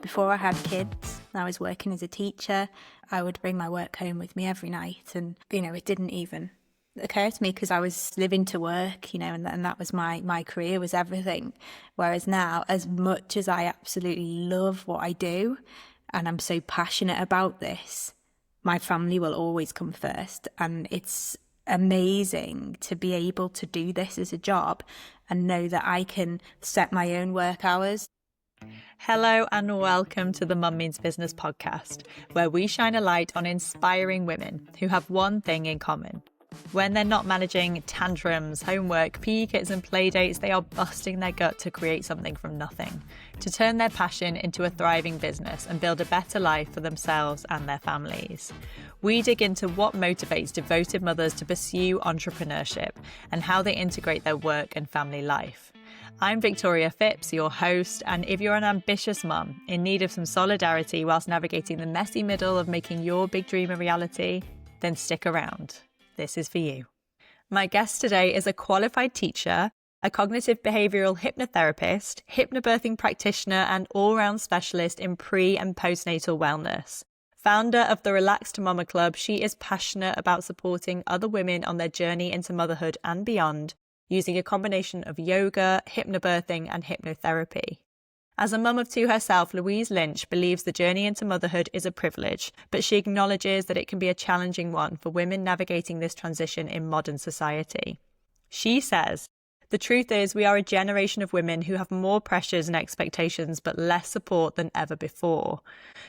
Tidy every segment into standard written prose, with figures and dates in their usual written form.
Before I had kids, I was working as a teacher. I would bring my work home with me every night, and it didn't even occur to me because I was living to work, and that was my career, was everything. Whereas now, as much as I absolutely love what I do and I'm so passionate about this, my family will always come first. And it's amazing to be able to do this as a job and know that I can set my own work hours. Hello and welcome to the Mum Means Business podcast, where we shine a light on inspiring women who have one thing in common. When they're not managing tantrums, homework, PE kits and play dates, they are busting their gut to create something from nothing, to turn their passion into a thriving business and build a better life for themselves and their families. We dig into what motivates devoted mothers to pursue entrepreneurship and how they integrate their work and family life. I'm Victoria Phipps, your host, and if you're an ambitious mum in need of some solidarity whilst navigating the messy middle of making your big dream a reality, then stick around. This is for you. My guest today is a qualified teacher, a cognitive behavioural hypnotherapist, hypnobirthing practitioner, and all-round specialist in pre- and postnatal wellness. Founder of the Relaxed Mama Club, she is passionate about supporting other women on their journey into motherhood and beyond, using a combination of yoga, hypnobirthing, and hypnotherapy. As a mum of two herself, Louise Lynch believes the journey into motherhood is a privilege, but she acknowledges that it can be a challenging one for women navigating this transition in modern society. She says, "The truth is we are a generation of women who have more pressures and expectations but less support than ever before.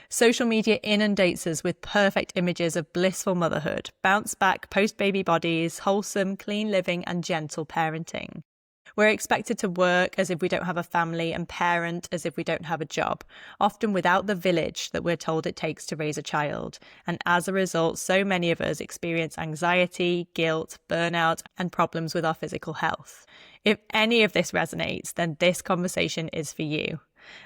Social media inundates us with perfect images of blissful motherhood, bounce back post-baby bodies, wholesome, clean living and gentle parenting. We're expected to work as if we don't have a family and parent as if we don't have a job, often without the village that we're told it takes to raise a child. And as a result, so many of us experience anxiety, guilt, burnout, and problems with our physical health. If any of this resonates, then this conversation is for you."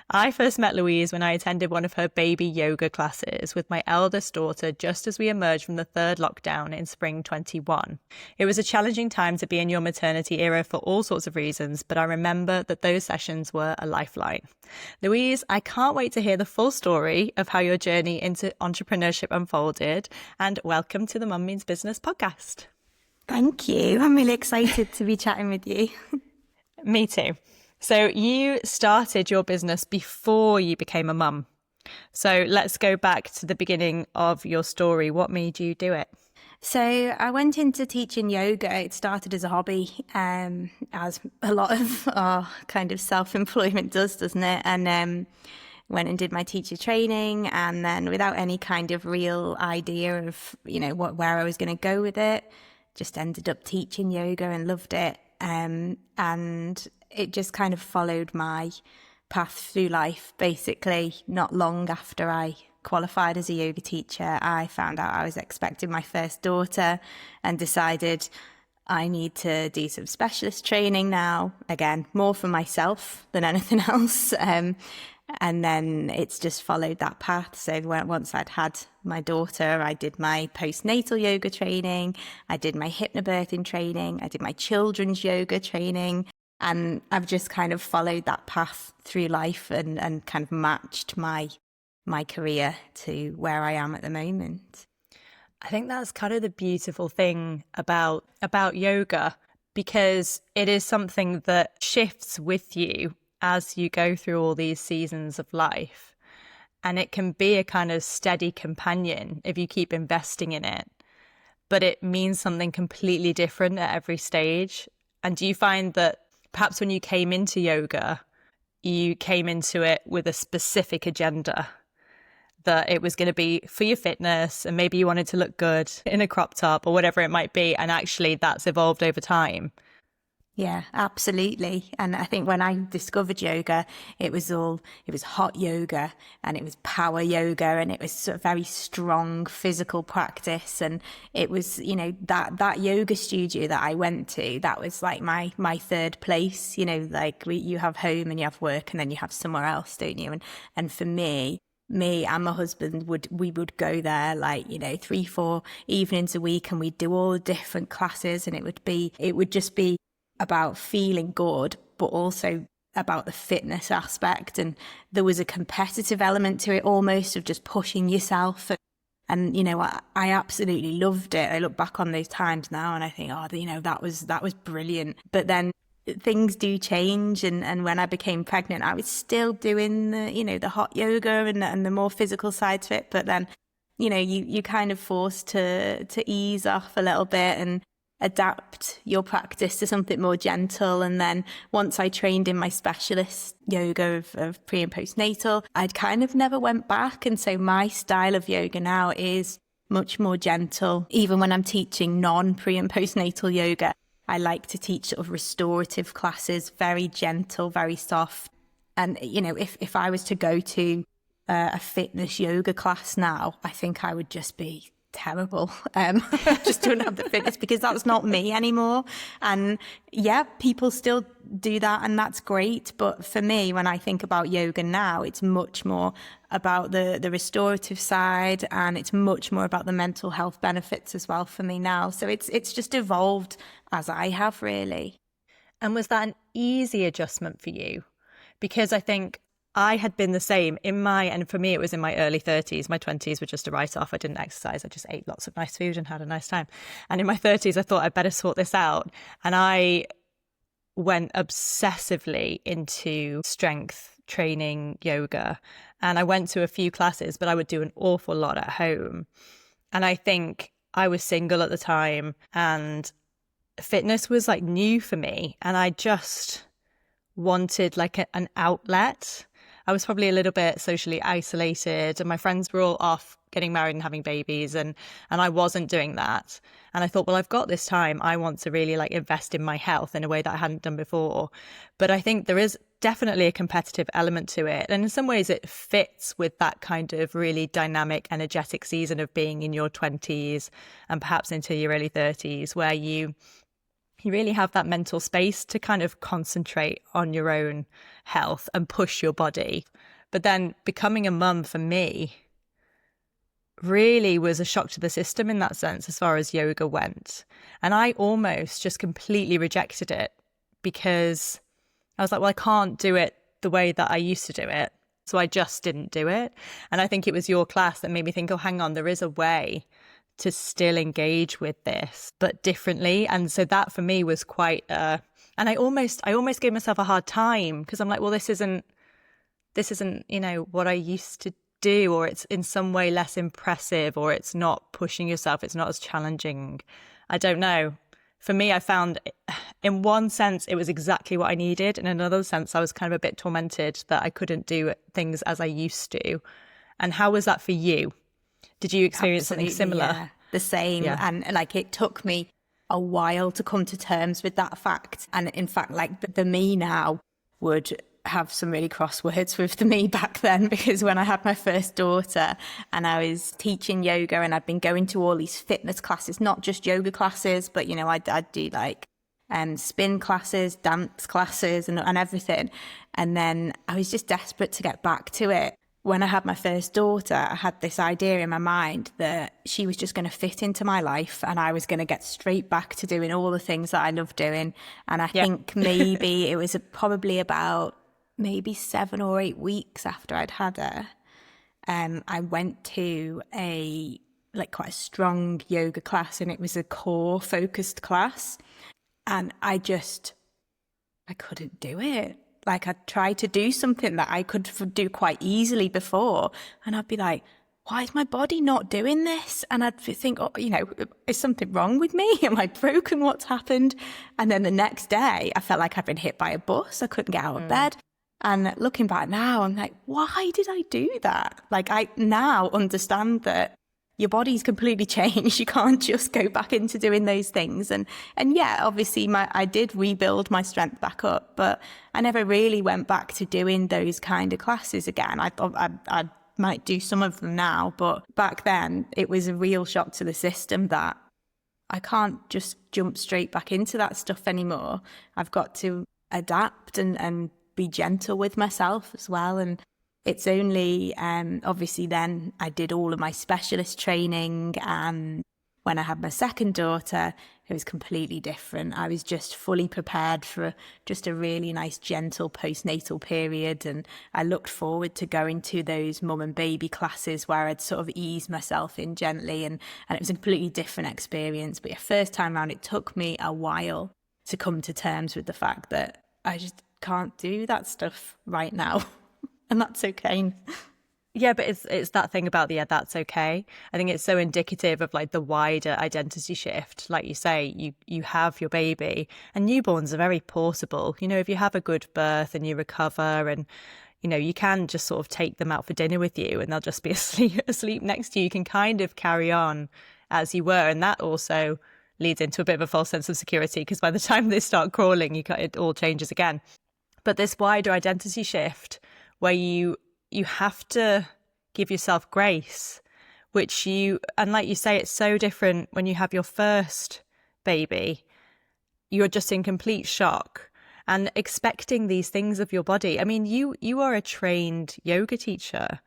I first met Louise when I attended one of her baby yoga classes with my eldest daughter just as we emerged from the third lockdown in spring 21. It was a challenging time to be in your maternity era for all sorts of reasons, but I remember that those sessions were a lifeline. Louise, I can't wait to hear the full story of how your journey into entrepreneurship unfolded, and welcome to the Mum Means Business podcast. Thank you. I'm really excited to be chatting with you. Me too. So you started your business before you became a mum. So let's go back to the beginning of your story. What made you do it? So I went into teaching yoga. It started as a hobby, as a lot of our kind of self-employment does, doesn't it? And went and did my teacher training, and then without any kind of real idea of, where I was going to go with it, just ended up teaching yoga and loved it. And it just kind of followed my path through life. Basically, not long after I qualified as a yoga teacher, I found out I was expecting my first daughter and decided I need to do some specialist training now. Again, more for myself than anything else. And then it's just followed that path. So once I'd had my daughter, I did my postnatal yoga training, I did my hypnobirthing training, I did my children's yoga training. And I've just kind of followed that path through life and kind of matched my career to where I am at the moment. I think that's kind of the beautiful thing about yoga, because it is something that shifts with you as you go through all these seasons of life. And it can be a kind of steady companion if you keep investing in it. But it means something completely different at every stage. And do you find that perhaps when you came into yoga, you came into it with a specific agenda, that it was going to be for your fitness and maybe you wanted to look good in a crop top or whatever it might be, and actually that's evolved over time? Yeah, absolutely. And I think when I discovered yoga, it was hot yoga and it was power yoga and it was sort of very strong physical practice. And it was, that yoga studio that I went to, that was like my third place, like you have home and you have work and then you have somewhere else, don't you? And for me, me and my husband would go there like, 3-4 evenings a week, and we'd do all the different classes, and it would just be about feeling good, but also about the fitness aspect. And there was a competitive element to it, almost, of just pushing yourself. And I absolutely loved it. I look back on those times now and I think, that was brilliant. But then things do change, and when I became pregnant, I was still doing the hot yoga and the more physical side to it. But then, you kind of forced to ease off a little bit and adapt your practice to something more gentle. And then once I trained in my specialist yoga of pre and postnatal, I'd kind of never went back. And so my style of yoga now is much more gentle. Even when I'm teaching non-pre and postnatal yoga, I like to teach sort of restorative classes, very gentle, very soft. And, if I was to go to a fitness yoga class now, I think I would just be terrible. Just don't have the fitness, because that's not me anymore. And yeah, people still do that, and that's great. But for me, when I think about yoga now, it's much more about the restorative side, and it's much more about the mental health benefits as well for me now. So it's just evolved as I have, really. And was that an easy adjustment for you? Because I think I had been the same and for me, it was in my early 30s. My 20s were just a write-off. I didn't exercise. I just ate lots of nice food and had a nice time. And in my 30s, I thought I'd better sort this out. And I went obsessively into strength training yoga. And I went to a few classes, but I would do an awful lot at home. And I think I was single at the time, and fitness was like new for me. And I just wanted like an outlet. I was probably a little bit socially isolated, and my friends were all off getting married and having babies, and I wasn't doing that. And I thought, well, I've got this time. I want to really like invest in my health in a way that I hadn't done before. But I think there is definitely a competitive element to it. And in some ways it fits with that kind of really dynamic, energetic season of being in your 20s and perhaps into your early 30s, where you really have that mental space to kind of concentrate on your own health and push your body. But then becoming a mum for me really was a shock to the system in that sense, as far as yoga went. And I almost just completely rejected it, because I was like, well, I can't do it the way that I used to do it. So I just didn't do it. And I think it was your class that made me think, oh, hang on, there is a way to still engage with this, but differently. And so that for me was quite, and I almost gave myself a hard time, because I'm like, well, this isn't, what I used to do, or it's in some way less impressive, or it's not pushing yourself. It's not as challenging. I don't know. For me, I found in one sense, it was exactly what I needed. In another sense, I was kind of a bit tormented that I couldn't do things as I used to. And how was that for you? Did you experience something similar? Yeah, the same. Yeah. And like, it took me a while to come to terms with that fact. And in fact, like the me now would have some really cross words with the me back then, because when I had my first daughter and I was teaching yoga, and I'd been going to all these fitness classes, not just yoga classes, but I'd do like spin classes, dance classes, and everything. And then I was just desperate to get back to it. When I had my first daughter, I had this idea in my mind that she was just going to fit into my life, and I was going to get straight back to doing all the things that I love doing. And I think maybe it was probably about 7 or 8 weeks after I'd had her, I went to quite a strong yoga class, and it was a core focused class. And I couldn't do it. Like, I'd try to do something that I could do quite easily before, and I'd be like, why is my body not doing this? And I'd think, is something wrong with me? Am I broken? What's happened? And then the next day, I felt like I'd been hit by a bus. I couldn't get out of bed. And looking back now, I'm like, why did I do that? Like, I now understand that your body's completely changed. You can't just go back into doing those things. And yeah, obviously I did rebuild my strength back up, but I never really went back to doing those kind of classes again. I thought I might do some of them now, but back then it was a real shock to the system that I can't just jump straight back into that stuff anymore. I've got to adapt and be gentle with myself as well. And It's only, obviously then I did all of my specialist training, and when I had my second daughter, it was completely different. I was just fully prepared for just a really nice, gentle postnatal period. And I looked forward to going to those mum and baby classes where I'd sort of ease myself in gently. And it was a completely different experience. But yeah, first time round, it took me a while to come to terms with the fact that I just can't do that stuff right now. And that's okay. Yeah, but it's that thing about that's okay. I think it's so indicative of like the wider identity shift. Like you say, you have your baby, and newborns are very portable. You know, if you have a good birth and you recover, and you know, you can just sort of take them out for dinner with you and they'll just be asleep next to you. You can kind of carry on as you were. And that also leads into a bit of a false sense of security, because by the time they start crawling, it all changes again. But this wider identity shift where you have to give yourself grace, and like you say, it's so different when you have your first baby. You're just in complete shock and expecting these things of your body. I mean, you are a trained yoga teacher,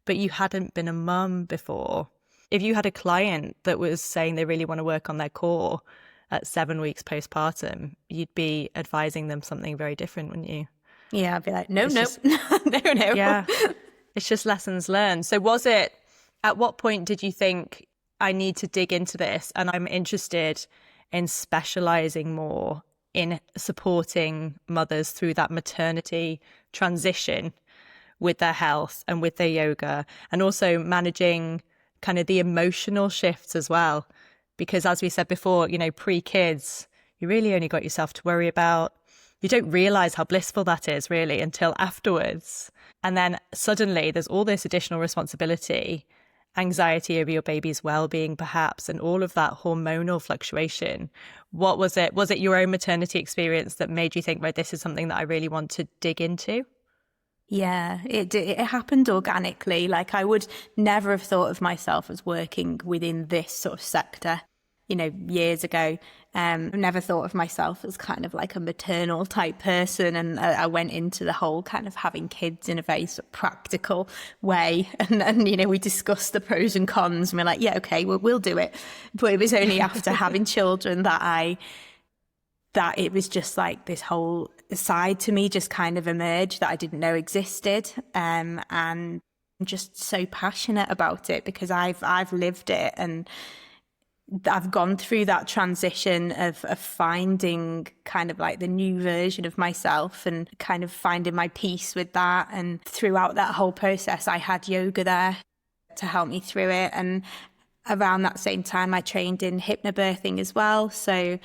but you hadn't been a mum before. If you had a client that was saying they really want to work on their core at 7 weeks postpartum, you'd be advising them something very different, wouldn't you? Yeah, I'd be like, no. Yeah, it's just lessons learned. So at what point did you think, I need to dig into this and I'm interested in specializing more in supporting mothers through that maternity transition with their health and with their yoga, and also managing kind of the emotional shifts as well? Because as we said before, you know, pre-kids, you really only got yourself to worry about. You don't realize how blissful that is really until afterwards. And then suddenly there's all this additional responsibility, anxiety over your baby's well-being perhaps, and all of that hormonal fluctuation. What was it? Was it your own maternity experience that made you think, right, this is something that I really want to dig into? Yeah, it happened organically. Like, I would never have thought of myself as working within this sort of sector, you know, years ago. Never thought of myself as kind of like a maternal type person. And I went into the whole kind of having kids in a very sort of practical way. And, you know, we discussed the pros and cons, and we're like, yeah, okay, well, we'll do it. But it was only after having children that it was just like this whole side to me just kind of emerged that I didn't know existed. And I'm just so passionate about it because I've lived it, and I've gone through that transition of finding kind of like the new version of myself and kind of finding my peace with that. And throughout that whole process, I had yoga there to help me through it. And around that same time, I trained in hypnobirthing as well. So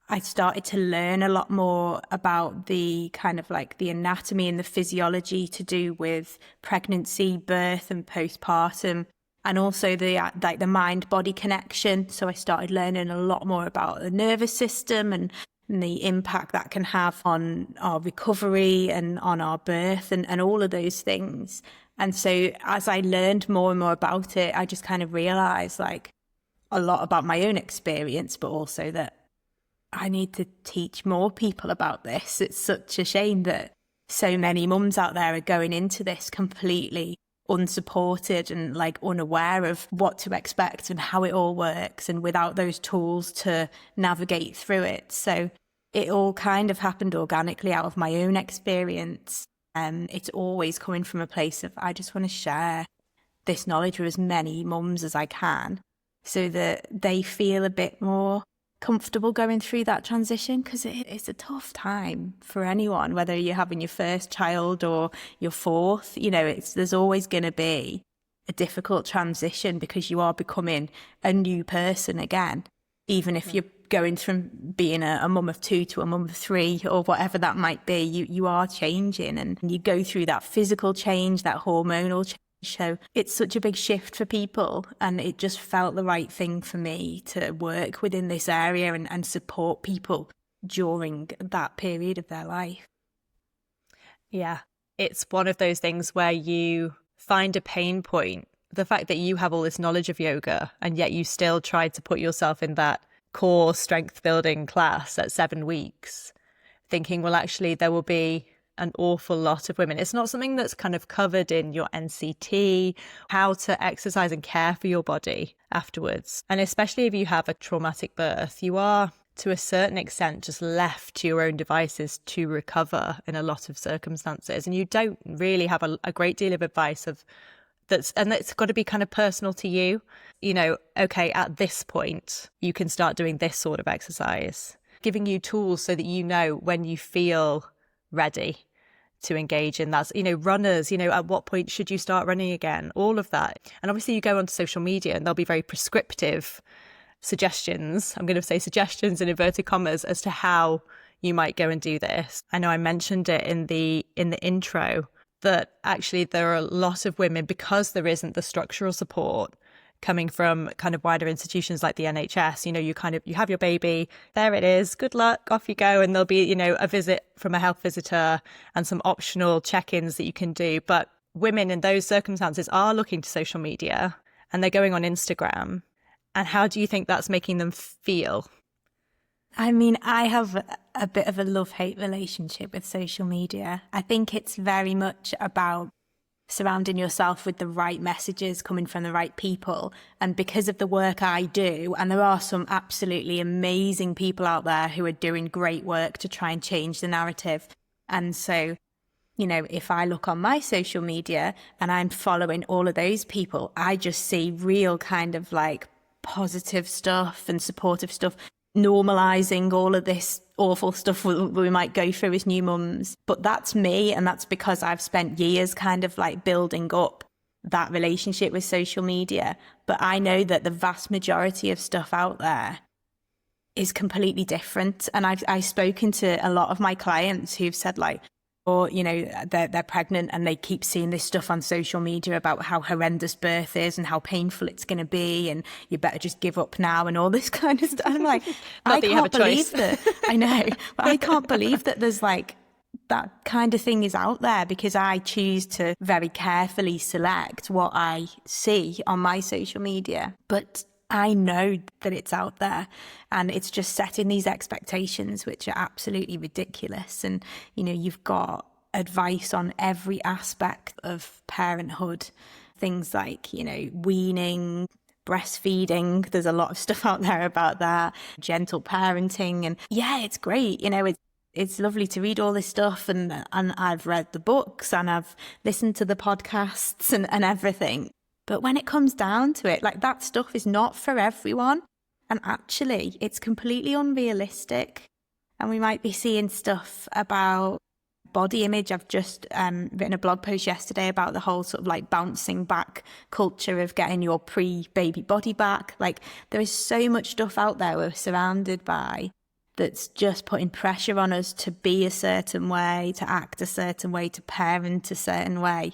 I started to learn a lot more about the kind of like the anatomy and the physiology to do with pregnancy, birth and postpartum, and also the mind-body connection. So I started learning a lot more about the nervous system and the impact that can have on our recovery and on our birth and all of those things. And so as I learned more and more about it, I just kind of realized like a lot about my own experience, but also that I need to teach more people about this. It's such a shame that so many mums out there are going into this completely unsupported and like unaware of what to expect and how it all works, and without those tools to navigate through it. So it all kind of happened organically out of my own experience. It's always coming from a place of, I just want to share this knowledge with as many mums as I can so that they feel a bit more comfortable going through that transition, because it's a tough time for anyone, whether you're having your first child or your fourth. You know, there's always going to be a difficult transition because you are becoming a new person again, even if you're going from being a mum of two to a mum of three or whatever that might be. You are changing, and you go through that physical change, that hormonal change. So it's such a big shift for people, and it just felt the right thing for me to work within this area and support people during that period of their life. Yeah, it's one of those things where you find a pain point. The fact that you have all this knowledge of yoga and yet you still try to put yourself in that core strength building class at 7 weeks, thinking, well, actually there will be an awful lot of women. It's not something that's kind of covered in your NCT, how to exercise and care for your body afterwards. And especially if you have a traumatic birth, you are to a certain extent just left to your own devices to recover in a lot of circumstances. And you don't really have a great deal of advice and it's got to be kind of personal to you. You know, okay, at this point, you can start doing this sort of exercise, giving you tools so that you know when you feel ready to engage in that. You know, runners, you know, at what point should you start running again? All of that. And obviously you go onto social media and there'll be very prescriptive suggestions. I'm going to say suggestions in inverted commas as to how you might go and do this. I know I mentioned it in the intro that actually there are a lot of women, because there isn't the structural support coming from kind of wider institutions like the NHS, you know, you have your baby, there it is, good luck, off you go. And there'll be, you know, a visit from a health visitor and some optional check-ins that you can do. But women in those circumstances are looking to social media and they're going on Instagram. And how do you think that's making them feel? I mean, I have a bit of a love-hate relationship with social media. I think it's very much about surrounding yourself with the right messages coming from the right people. And because of the work I do, and there are some absolutely amazing people out there who are doing great work to try and change the narrative. And so, you know, if I look on my social media and I'm following all of those people, I just see real kind of like positive stuff and supportive stuff, normalizing all of this awful stuff we might go through as new mums. But that's me, and that's because I've spent years kind of like building up that relationship with social media. But I know that the vast majority of stuff out there is completely different. And I've spoken to a lot of my clients who've said like, or, you know, they're pregnant and they keep seeing this stuff on social media about how horrendous birth is and how painful it's going to be and you better just give up now and all this kind of stuff. I'm like, I can't believe that. I know, but I can't believe that there's like that kind of thing is out there, because I choose to very carefully select what I see on my social media. But I know that it's out there, and it's just setting these expectations which are absolutely ridiculous. And, you know, you've got advice on every aspect of parenthood, things like, you know, weaning, breastfeeding. There's a lot of stuff out there about that, gentle parenting. And yeah, it's great. You know, it's lovely to read all this stuff, and I've read the books and I've listened to the podcasts and everything. But when it comes down to it, like, that stuff is not for everyone. And actually, it's completely unrealistic. And we might be seeing stuff about body image. I've just written a blog post yesterday about the whole sort of like bouncing back culture of getting your pre-baby body back. Like, there is so much stuff out there we're surrounded by that's just putting pressure on us to be a certain way, to act a certain way, to parent a certain way.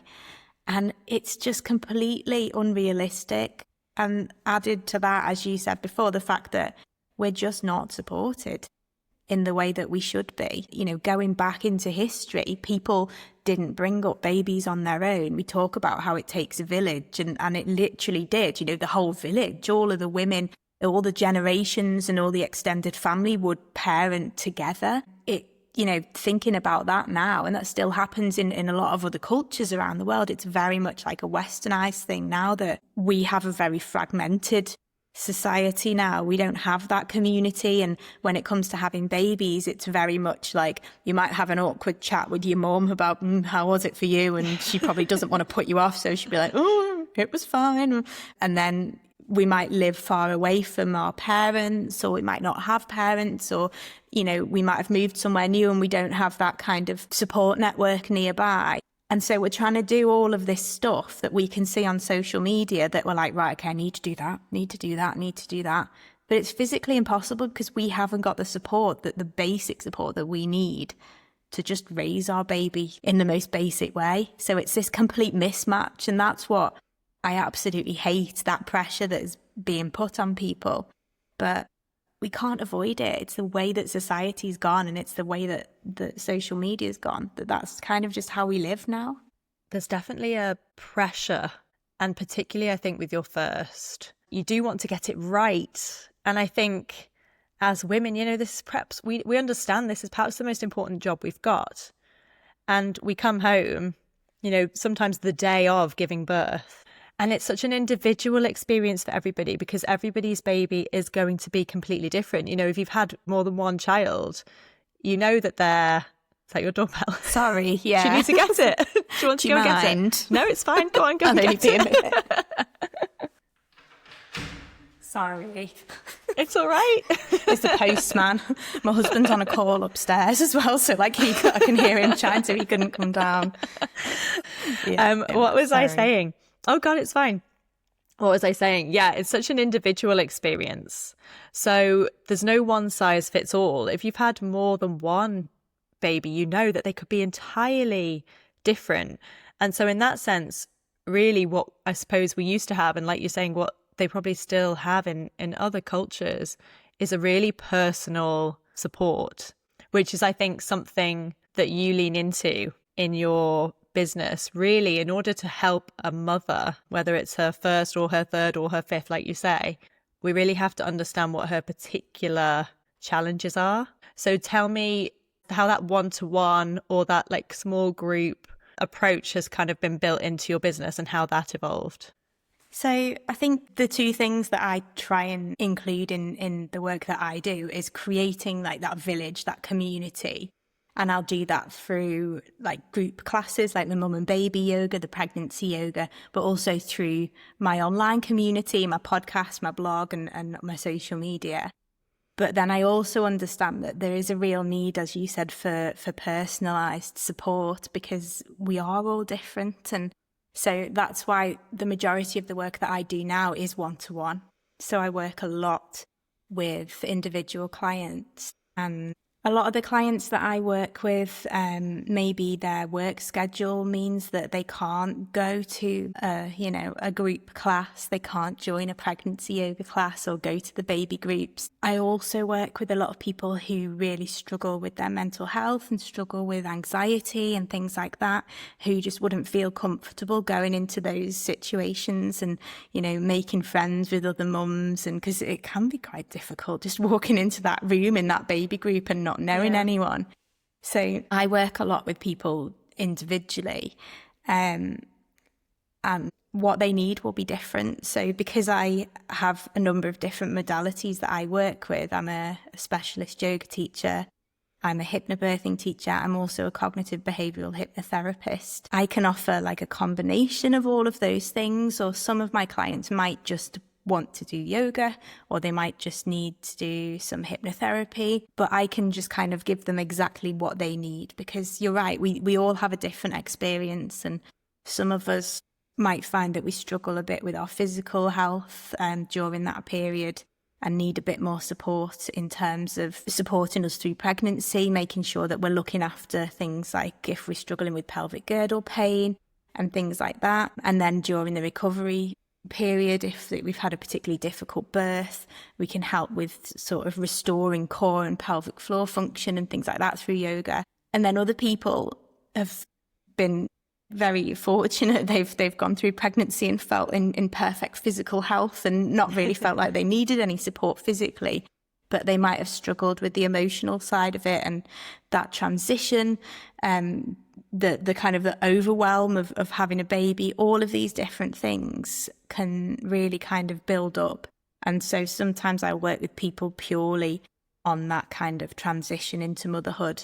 And it's just completely unrealistic. And added to that, as you said before, the fact that we're just not supported in the way that we should be. You know, going back into history, people didn't bring up babies on their own. We talk about how it takes a village, and it literally did. You know, the whole village, all of the women, all the generations and all the extended family would parent together. You know, thinking about that now, and that still happens in a lot of other cultures around the world. It's very much like a westernized thing now, that we have a very fragmented society now. We don't have that community. And when it comes to having babies, it's very much like you might have an awkward chat with your mum about how was it for you? And she probably doesn't want to put you off. So she'll be like, oh, it was fine. And then we might live far away from our parents, or we might not have parents, or, you know, we might have moved somewhere new and we don't have that kind of support network nearby. And so we're trying to do all of this stuff that we can see on social media that we're like, right, okay, I need to do that, need to do that, need to do that. But it's physically impossible because we haven't got the support, the basic support that we need to just raise our baby in the most basic way. So it's this complete mismatch. And that's what I absolutely hate, that pressure that is being put on people. But we can't avoid it. It's the way that society's gone, and it's the way that social media's gone. That's kind of just how we live now. There's definitely a pressure, and particularly I think with your first, you do want to get it right. And I think as women, you know, this is perhaps, we understand this is perhaps the most important job we've got. And we come home, you know, sometimes the day of giving birth. And it's such an individual experience for everybody because everybody's baby is going to be completely different. You know, if you've had more than one child, you know that they're... Is that your doorbell? Sorry, yeah. Do you need to get it? Do you want to go and get it? No, it's fine. Go on, go and get it. Sorry. It's all right. It's the postman. My husband's on a call upstairs as well, so like I can hear him chatting, so he couldn't come down. What was I saying? Oh God, it's fine. What was I saying? Yeah, it's such an individual experience. So there's no one size fits all. If you've had more than one baby, you know that they could be entirely different. And so in that sense, really what I suppose we used to have, and like you're saying, what they probably still have in other cultures, is a really personal support, which is, I think, something that you lean into in your business, really, in order to help a mother, whether it's her first or her third or her fifth, like you say. We really have to understand what her particular challenges are. So tell me how that one-to-one or that like small group approach has kind of been built into your business and how that evolved. So I think the two things that I try and include in the work that I do is creating like that village, that community. And I'll do that through like group classes, like the mum and baby yoga, the pregnancy yoga, but also through my online community, my podcast, my blog and my social media. But then I also understand that there is a real need, as you said, for personalised support because we are all different. And so that's why the majority of the work that I do now is one-to-one. So I work a lot with individual clients, and a lot of the clients that I work with, maybe their work schedule means that they can't go to a group class. They can't join a pregnancy yoga class or go to the baby groups. I also work with a lot of people who really struggle with their mental health and struggle with anxiety and things like that, who just wouldn't feel comfortable going into those situations and, you know, making friends with other mums. And because it can be quite difficult just walking into that room in that baby group and not knowing anyone. So I work a lot with people individually, and what they need will be different. So because I have a number of different modalities that I work with, I'm a specialist yoga teacher, I'm a hypnobirthing teacher, I'm also a cognitive behavioural hypnotherapist. I can offer like a combination of all of those things, or some of my clients might just want to do yoga, or they might just need to do some hypnotherapy, but I can just kind of give them exactly what they need, because you're right, we all have a different experience, and some of us might find that we struggle a bit with our physical health during that period and need a bit more support in terms of supporting us through pregnancy, making sure that we're looking after things like if we're struggling with pelvic girdle pain and things like that. And then during the recovery period, if we've had a particularly difficult birth, we can help with sort of restoring core and pelvic floor function and things like that through yoga. And then other people have been very fortunate. They've gone through pregnancy and felt in perfect physical health and not really felt like they needed any support physically, but they might have struggled with the emotional side of it and that transition, the kind of the overwhelm of having a baby. All of these different things can really kind of build up. And so sometimes I work with people purely on that kind of transition into motherhood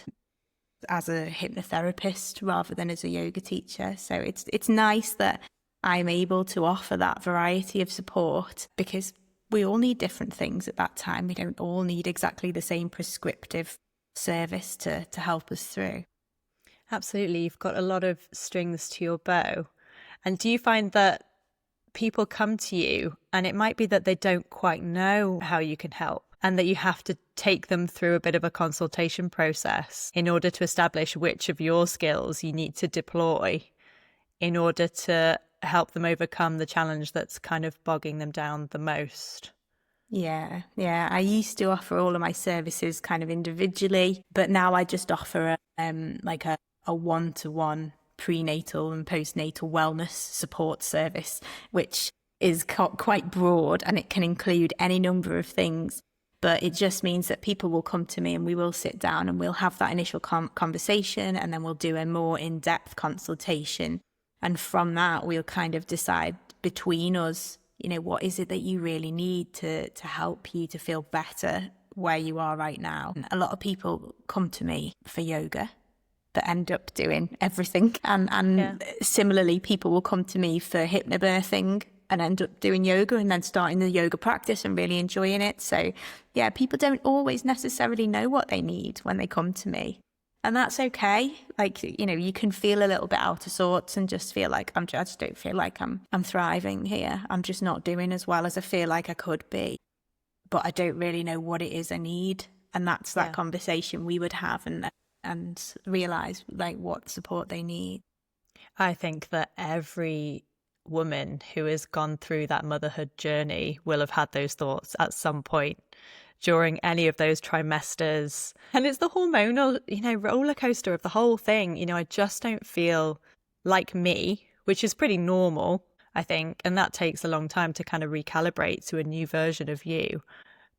as a hypnotherapist rather than as a yoga teacher. So it's nice that I'm able to offer that variety of support, because we all need different things at that time. We don't all need exactly the same prescriptive service to help us through. Absolutely. You've got a lot of strings to your bow. And do you find that people come to you and it might be that they don't quite know how you can help, and that you have to take them through a bit of a consultation process in order to establish which of your skills you need to deploy in order to help them overcome the challenge that's kind of bogging them down the most? Yeah. I used to offer all of my services kind of individually, but now I just offer a one-to-one prenatal and postnatal wellness support service, which is quite broad and it can include any number of things. But it just means that people will come to me and we will sit down and we'll have that initial conversation, and then we'll do a more in-depth consultation. And from that, we'll kind of decide between us, what is it that you really need to help you to feel better where you are right now. A lot of people come to me for yoga but end up doing everything. And similarly, people will come to me for hypnobirthing and end up doing yoga and then starting the yoga practice and really enjoying it. So yeah, people don't always necessarily know what they need when they come to me. And that's okay. Like, you can feel a little bit out of sorts and just feel like I just don't feel like I'm thriving here. I'm just not doing as well as I feel like I could be. But I don't really know what it is I need. And that's that conversation we would have and realize like what support they need. I think that every woman who has gone through that motherhood journey will have had those thoughts at some point during any of those trimesters. And it's the hormonal, roller coaster of the whole thing. I just don't feel like me, which is pretty normal, I think. And that takes a long time to kind of recalibrate to a new version of you.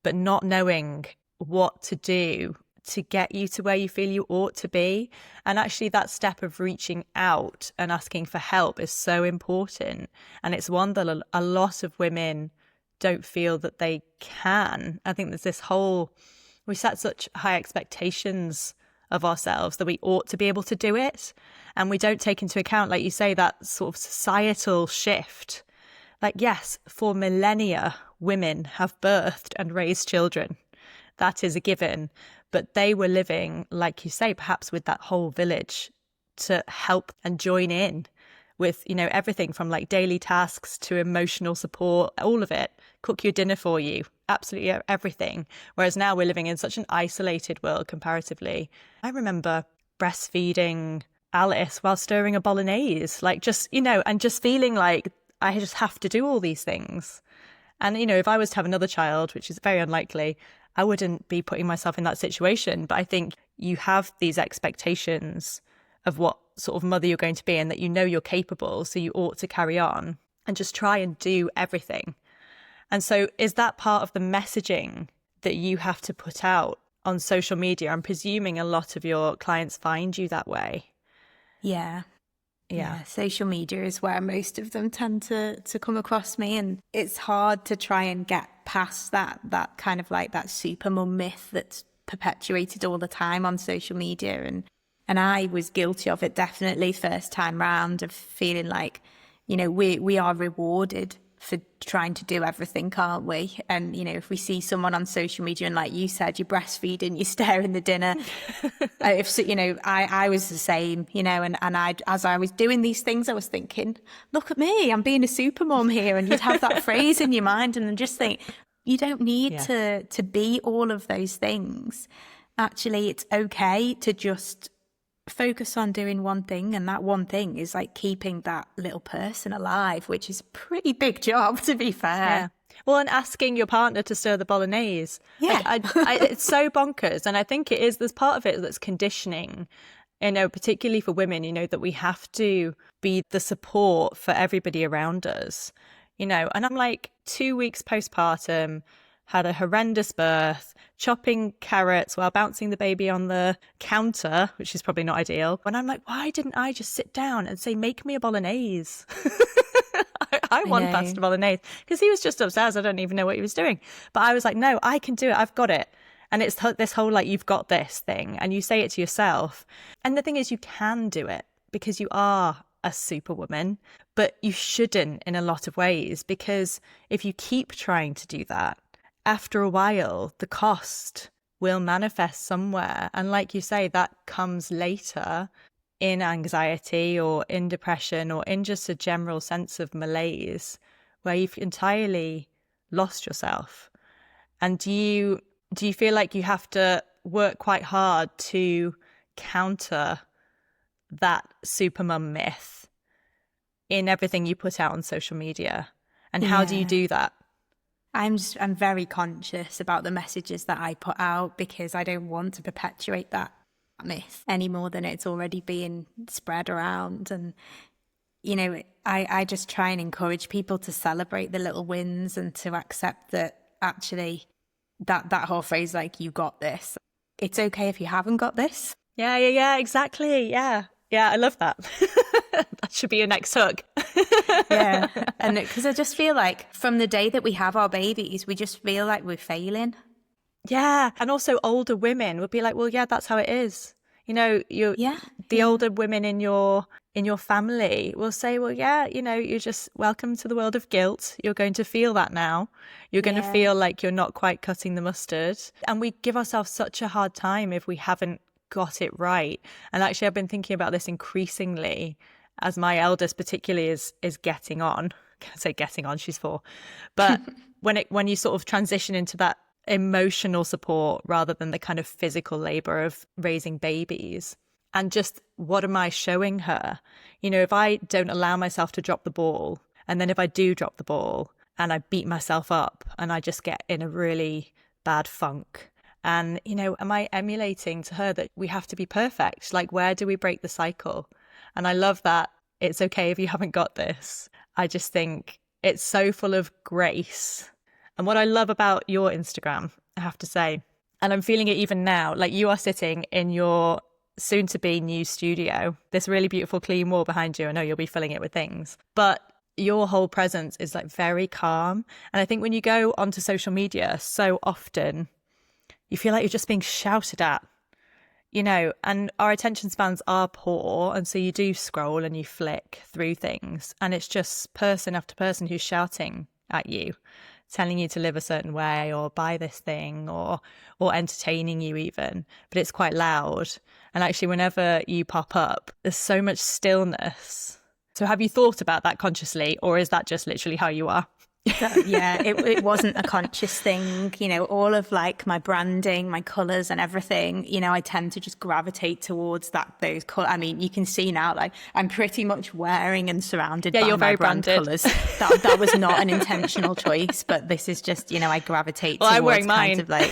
But not knowing what to do to get you to where you feel you ought to be. And actually that step of reaching out and asking for help is so important. And it's one that a lot of women don't feel that they can. I think there's this we set such high expectations of ourselves that we ought to be able to do it. And we don't take into account, like you say, that sort of societal shift. Like, yes, for millennia, women have birthed and raised children. That is a given. But they were living, like you say, perhaps with that whole village to help and join in with, everything from like daily tasks to emotional support, all of it, cook your dinner for you, absolutely everything. Whereas now we're living in such an isolated world comparatively. I remember breastfeeding Alice while stirring a bolognese, like just, and just feeling like I just have to do all these things. And, if I was to have another child, which is very unlikely, I wouldn't be putting myself in that situation. But I think you have these expectations of what sort of mother you're going to be and that you're capable, so you ought to carry on and just try and do everything. And so is that part of the messaging that you have to put out on social media? I'm presuming a lot of your clients find you that way. Yeah. Social media is where most of them tend to come across me, and it's hard to try and get past that kind of like that supermum myth that's perpetuated all the time on social media, and I was guilty of it definitely first time round, of feeling like we are rewarded for trying to do everything, can't we? And if we see someone on social media and, like you said, you're breastfeeding, you're staring the dinner, I was the same, and as I was doing these things, I was thinking, look at me, I'm being a super mum here. And you'd have that phrase in your mind and just think, you don't need to be all of those things. Actually, it's okay to just focus on doing one thing, and that one thing is like keeping that little person alive, which is a pretty big job, to be fair. Yeah. Well, and asking your partner to stir the bolognese. Yeah. It's so bonkers. And I think there's part of it that's conditioning, particularly for women, that we have to be the support for everybody around us, and I'm like 2 weeks postpartum, had a horrendous birth, chopping carrots while bouncing the baby on the counter, which is probably not ideal. And I'm like, why didn't I just sit down and say, make me a bolognese? I want pasta bolognese, because he was just upstairs. I don't even know what he was doing. But I was like, no, I can do it. I've got it. And it's this whole like, you've got this thing, and you say it to yourself. And the thing is, you can do it because you are a superwoman, but you shouldn't in a lot of ways, because if you keep trying to do that, after a while, the cost will manifest somewhere. And like you say, that comes later in anxiety or in depression or in just a general sense of malaise where you've entirely lost yourself. And do you feel like you have to work quite hard to counter that supermum myth in everything you put out on social media? And how do you do that? I'm very conscious about the messages that I put out, because I don't want to perpetuate that myth any more than it's already being spread around. And, I just try and encourage people to celebrate the little wins and to accept that actually that whole phrase, like, you got this. It's okay if you haven't got this. Yeah, exactly. Yeah, I love that. That should be your next hook. Yeah. And because I just feel like from the day that we have our babies, we just feel like we're failing. Yeah. And also older women would be like, well, yeah, that's how it is. You know, the older women in your family will say, well, yeah, you know, you're just welcome to the world of guilt. You're going to feel that now. You're going to feel like you're not quite cutting the mustard. And we give ourselves such a hard time if we haven't got it right. And actually, I've been thinking about this increasingly as my eldest particularly is getting on. I say getting on, she's 4. But when you sort of transition into that emotional support rather than the kind of physical labor of raising babies, and just what am I showing her? You know, if I don't allow myself to drop the ball, and then if I do drop the ball and I beat myself up and I just get in a really bad funk, and, you know, am I emulating to her that we have to be perfect? Like, where do we break the cycle? And I love that it's okay if you haven't got this. I just think it's so full of grace. And what I love about your Instagram, I have to say, and I'm feeling it even now, like you are sitting in your soon to be new studio, this really beautiful clean wall behind you. I know you'll be filling it with things, but your whole presence is like very calm. And I think when you go onto social media so often, you feel like you're just being shouted at, you know, and our attention spans are poor. And so you do scroll and you flick through things, and it's just person after person who's shouting at you, telling you to live a certain way or buy this thing or entertaining you even. But it's quite loud. And actually, whenever you pop up, there's so much stillness. So have you thought about that consciously, or is that just literally how you are? Yeah, it wasn't a conscious thing. You know, all of like my branding, my colours and everything, you know, I tend to just gravitate towards those colours. I mean, you can see now, like, I'm pretty much wearing and surrounded by you're my very brand branded. colours. That was not an intentional choice, but this is just, you know, I gravitate towards I'm wearing kind mine. of like,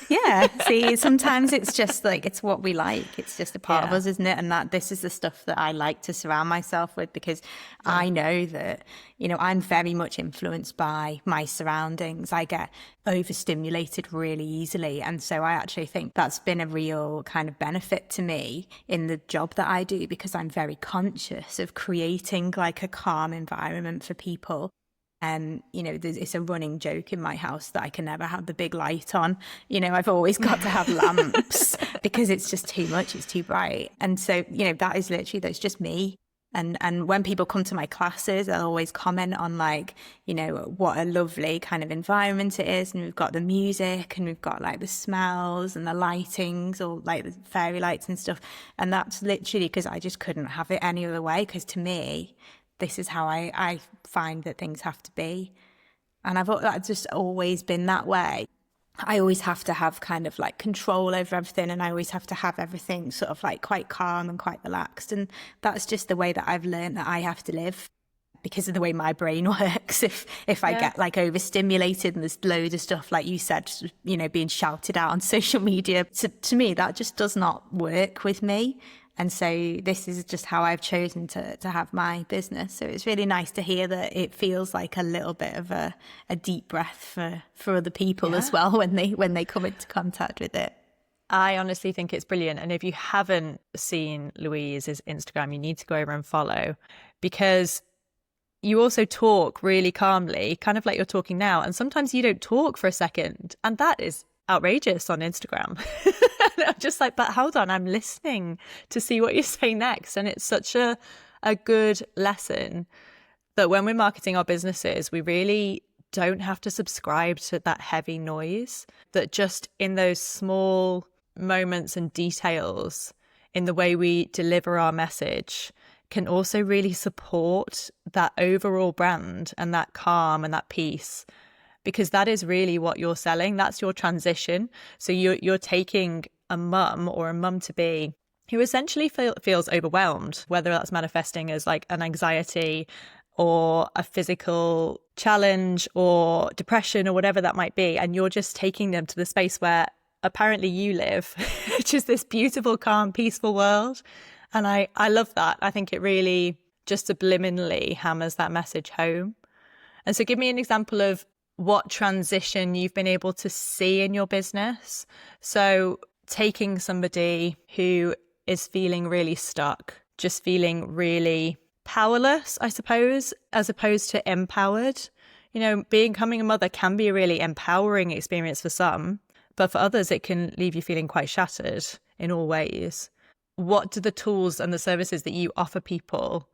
yeah, see, sometimes it's just like, it's what we like. It's just a part of us, isn't it? And that this is the stuff that I like to surround myself with, because I know that, you know, I'm very much influenced by my surroundings. I get overstimulated really easily. And so I actually think that's been a real kind of benefit to me in the job that I do, because I'm very conscious of creating like a calm environment for people. You know, it's a running joke in my house that I can never have the big light on. You know, I've always got to have lamps because it's just too much. It's too bright. And so, you know, that is literally, that's just me. And when people come to my classes, they'll always comment on, like, you know, what a lovely kind of environment it is. And we've got the music and we've got like the smells and the lightings, or like the fairy lights and stuff. And that's literally because I just couldn't have it any other way. Because to me, this is how I find that things have to be. And I've just always been that way. I always have to have kind of like control over everything, and I always have to have everything sort of like quite calm and quite relaxed. And that's just the way that I've learned that I have to live, because of the way my brain works. If I get like overstimulated and there's loads of stuff, like you said, you know, being shouted out on social media, to me, that just does not work with me. And so this is just how I've chosen to have my business. So it's really nice to hear that it feels like a little bit of a deep breath for other people as well when they come into contact with it. I honestly think it's brilliant. And if you haven't seen Louise's Instagram, you need to go over and follow, because you also talk really calmly, kind of like you're talking now. And sometimes you don't talk for a second. And that is outrageous on Instagram. I'm just like, but hold on, I'm listening to see what you say next. And it's such a good lesson that when we're marketing our businesses, we really don't have to subscribe to that heavy noise, that just in those small moments and details in the way we deliver our message can also really support that overall brand and that calm and that peace. Because that is really what you're selling. That's your transition. So you're taking a mum or a mum-to-be who essentially feels overwhelmed, whether that's manifesting as like an anxiety or a physical challenge or depression or whatever that might be. And you're just taking them to the space where apparently you live, which is this beautiful, calm, peaceful world. And I love that. I think it really just subliminally hammers that message home. And so give me an example of what transition you've been able to see in your business. So taking somebody who is feeling really stuck, just feeling really powerless, I suppose, as opposed to empowered. Becoming a mother can be a really empowering experience for some, but for others, it can leave you feeling quite shattered in all ways. What do the tools and the services that you offer people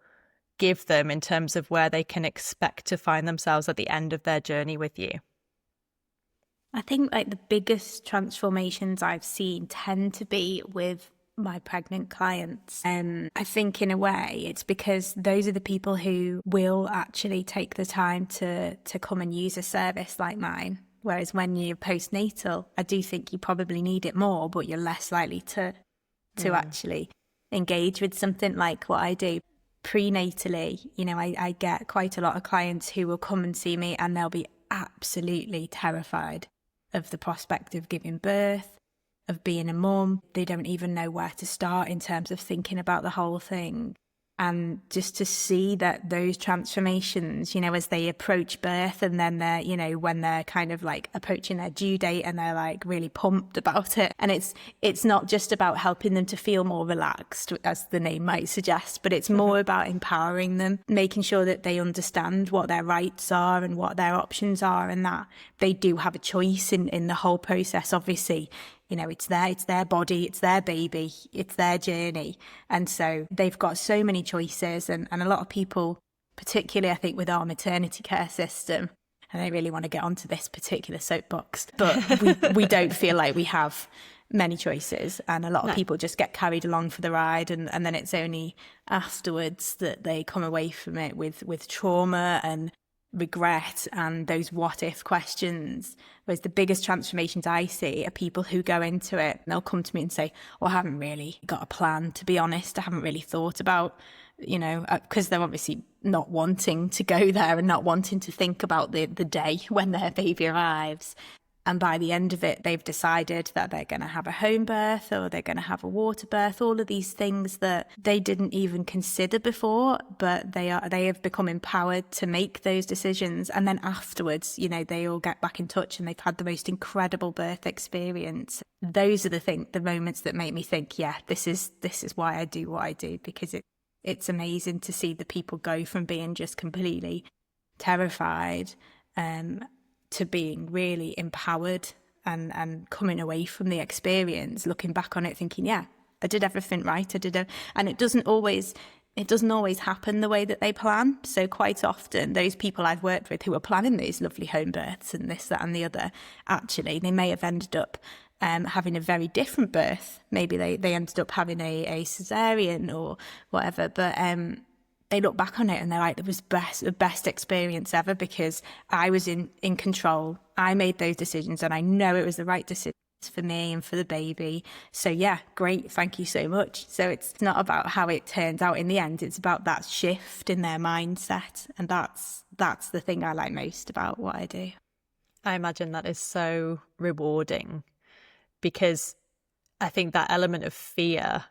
give them in terms of where they can expect to find themselves at the end of their journey with you? I think like the biggest transformations I've seen tend to be with my pregnant clients. I think in a way it's because those are the people who will actually take the time to come and use a service like mine. Whereas when you're postnatal, I do think you probably need it more, but you're less likely to actually engage with something like what I do. Prenatally, I get quite a lot of clients who will come and see me and they'll be absolutely terrified of the prospect of giving birth, of being a mum. They don't even know where to start in terms of thinking about the whole thing. And just to see that those transformations, as they approach birth and then they're, when they're kind of like approaching their due date and they're like really pumped about it. And it's not just about helping them to feel more relaxed, as the name might suggest, but it's more about empowering them, making sure that they understand what their rights are and what their options are, and that they do have a choice in the whole process. Obviously, it's their body, it's their baby, it's their journey. And so they've got so many choices. And a lot of people, particularly I think with our maternity care system, and I really want to get onto this particular soapbox, but we don't feel like we have many choices. And a lot of people just get carried along for the ride. And then it's only afterwards that they come away from it with trauma and regret and those what if questions. Whereas the biggest transformations I see are people who go into it and they'll come to me and say, I haven't really got a plan, to be honest. I haven't really thought about, because they're obviously not wanting to go there and not wanting to think about the day when their baby arrives. And by the end of it, they've decided that they're going to have a home birth or they're going to have a water birth, all of these things that they didn't even consider before, but they have become empowered to make those decisions. And then afterwards, they all get back in touch and they've had the most incredible birth experience. Those are the moments that make me think, yeah, this is why I do what I do, because it's amazing to see the people go from being just completely terrified to being really empowered and coming away from the experience, looking back on it thinking, yeah, I did everything right. And it doesn't always happen the way that they plan. So quite often those people I've worked with who are planning these lovely home births and this, that and the other, actually they may have ended up having a very different birth. Maybe they ended up having a cesarean or whatever, but they look back on it and they're like, it was the best experience ever because I was in control. I made those decisions and I know it was the right decision for me and for the baby. So yeah, great. Thank you so much. So it's not about how it turns out in the end. It's about that shift in their mindset. And that's the thing I like most about what I do. I imagine that is so rewarding because I think that element of fear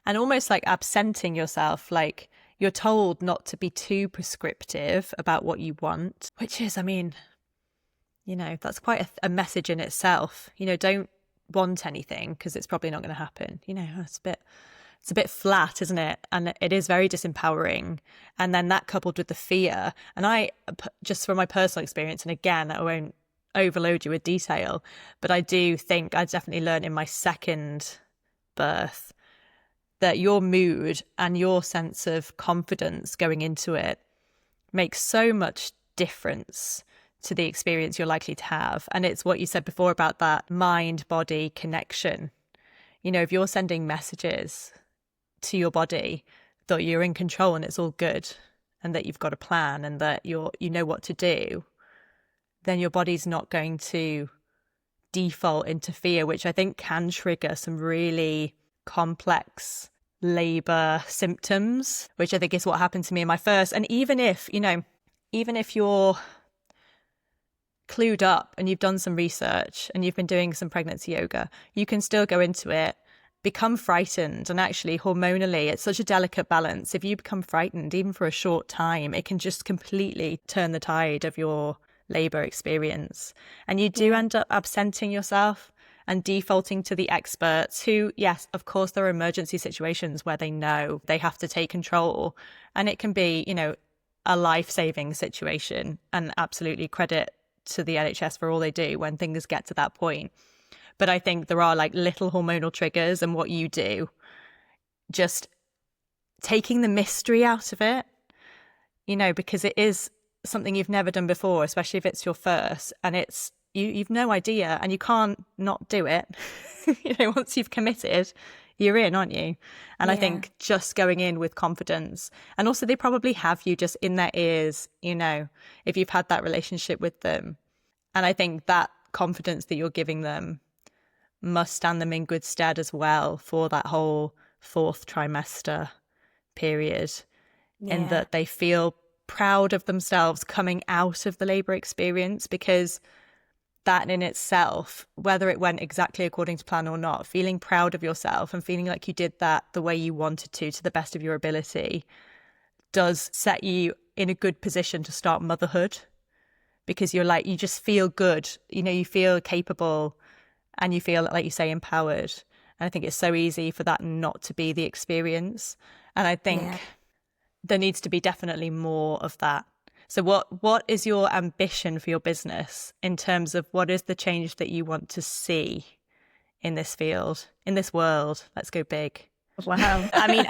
and almost like absenting yourself, like, you're told not to be too prescriptive about what you want, which is, that's quite a message in itself. Don't want anything because it's probably not going to happen. It's a bit flat, isn't it? And it is very disempowering. And then that coupled with the fear. And I, just from my personal experience, and again, I won't overload you with detail, but I do think I definitely learned in my second birth that your mood and your sense of confidence going into it makes so much difference to the experience you're likely to have. And it's what you said before about that mind-body connection. If you're sending messages to your body that you're in control and it's all good and that you've got a plan and that you know what to do, then your body's not going to default into fear, which I think can trigger some really complex labor symptoms, which I think is what happened to me in my first. And even if you're clued up and you've done some research and you've been doing some pregnancy yoga, you can still go into it, become frightened. And actually hormonally, it's such a delicate balance. If you become frightened, even for a short time, it can just completely turn the tide of your labour experience. And you do end up absenting yourself and defaulting to the experts who, yes, of course, there are emergency situations where they know they have to take control. And it can be, a life-saving situation, and absolutely credit to the NHS for all they do when things get to that point. But I think there are like little hormonal triggers, and what you do, just taking the mystery out of it, because it is something you've never done before, especially if it's your first, and it's you've no idea and you can't not do it. Once you've committed, you're in, aren't you? And I think just going in with confidence, and also they probably have you just in their ears, if you've had that relationship with them. And I think that confidence that you're giving them must stand them in good stead as well for that whole 4th trimester period, in that they feel proud of themselves coming out of the labour experience, because that in itself, whether it went exactly according to plan or not, feeling proud of yourself and feeling like you did that the way you wanted to the best of your ability, does set you in a good position to start motherhood, because you're like, you just feel good, you feel capable, and you feel, like you say, empowered. And I think it's so easy for that not to be the experience. And I think there needs to be definitely more of that. So what is your ambition for your business in terms of what is the change that you want to see in this field, in this world? Let's go big. Wow. I mean,